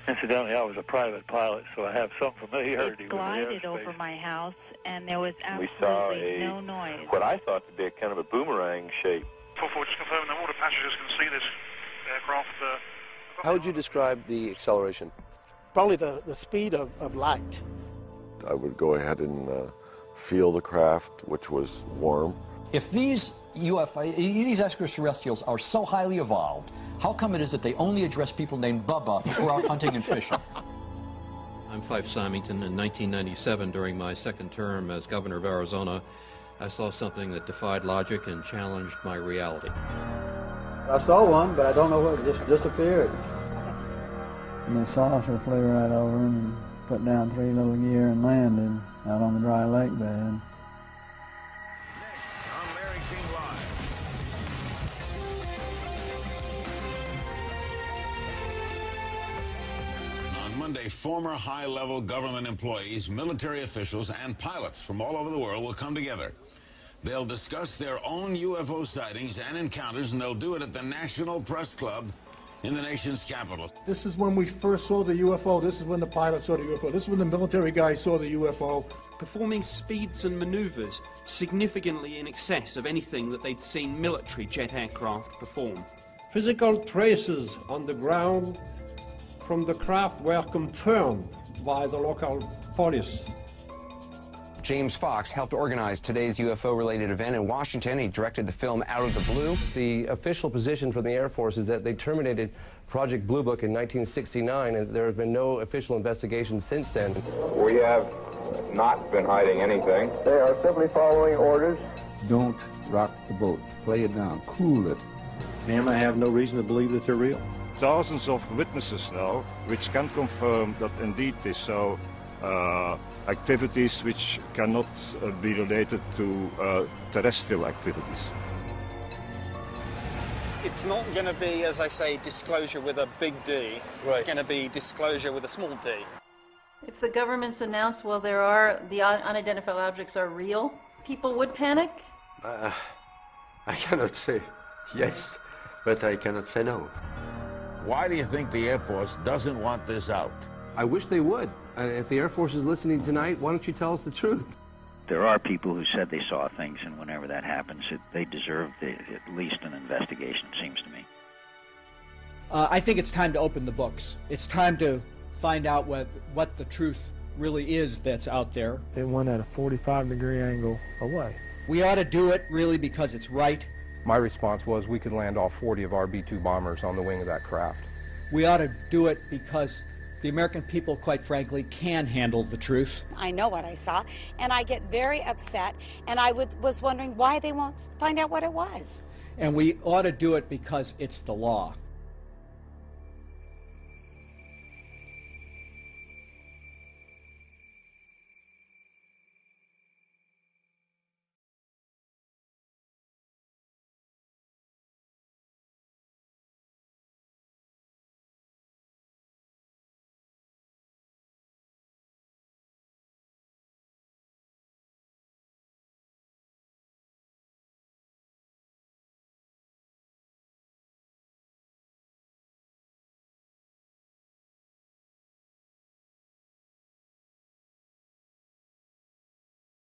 Incidentally, I was a private pilot, so I have some familiarity It with glided airspace. over my house, and there was We saw absolutely no noise. what I thought to be a kind of a boomerang shape. 44, just confirming that all the passengers can see this aircraft. How would you describe the acceleration? Probably the speed of light. I would go ahead and feel the craft, which was warm. If these extraterrestrials are so highly evolved, how come it is that they only address people named Bubba who are out hunting and fishing? I'm Fife Symington. In 1997, during my second term as governor of Arizona, I saw something that defied logic and challenged my reality. I saw one, but I don't know where it just disappeared. And the saucer flew right over him and put down 3 little gear and landed out on the dry lake bed. On Monday, former high-level government employees, military officials, and pilots from all over the world will come together. They'll discuss their own UFO sightings and encounters, and they'll do it at the National Press Club in the nation's capital. This is when we first saw the UFO. This is when the pilot saw the UFO. This is when the military guy saw the UFO. Performing speeds and maneuvers significantly in excess of anything that they'd seen military jet aircraft perform. Physical traces on the ground from the craft were confirmed by the local police. James Fox helped organize today's UFO-related event in Washington. He directed the film Out of the Blue. The official position from the Air Force is that they terminated Project Blue Book in 1969, and there have been no official investigations since then. We have not been hiding anything. They are simply following orders. Don't rock the boat. Play it down. Cool it. Ma'am, I have no reason to believe that they're real. Thousands of witnesses now, which can confirm that indeed this so. Activities which cannot be related to terrestrial activities. It's not going to be, as I say, disclosure with a big D. Right. It's going to be disclosure with a small d. If the government's announced, well, the unidentified objects are real, people would panic? I cannot say yes, but I cannot say no. Why do you think the Air Force doesn't want this out? I wish they would. If the Air Force is listening tonight, why don't you tell us the truth? There are people who said they saw things, and whenever that happens, they deserve at least an investigation, it seems to me. I think it's time to open the books. It's time to find out what the truth really is that's out there. It went at a 45-degree angle away. We ought to do it really because it's right. My response was we could land all 40 of our B-2 bombers on the wing of that craft. We ought to do it because the American people, quite frankly, can handle the truth. I know what I saw, and I get very upset, and I was wondering why they won't find out what it was. And we ought to do it because it's the law.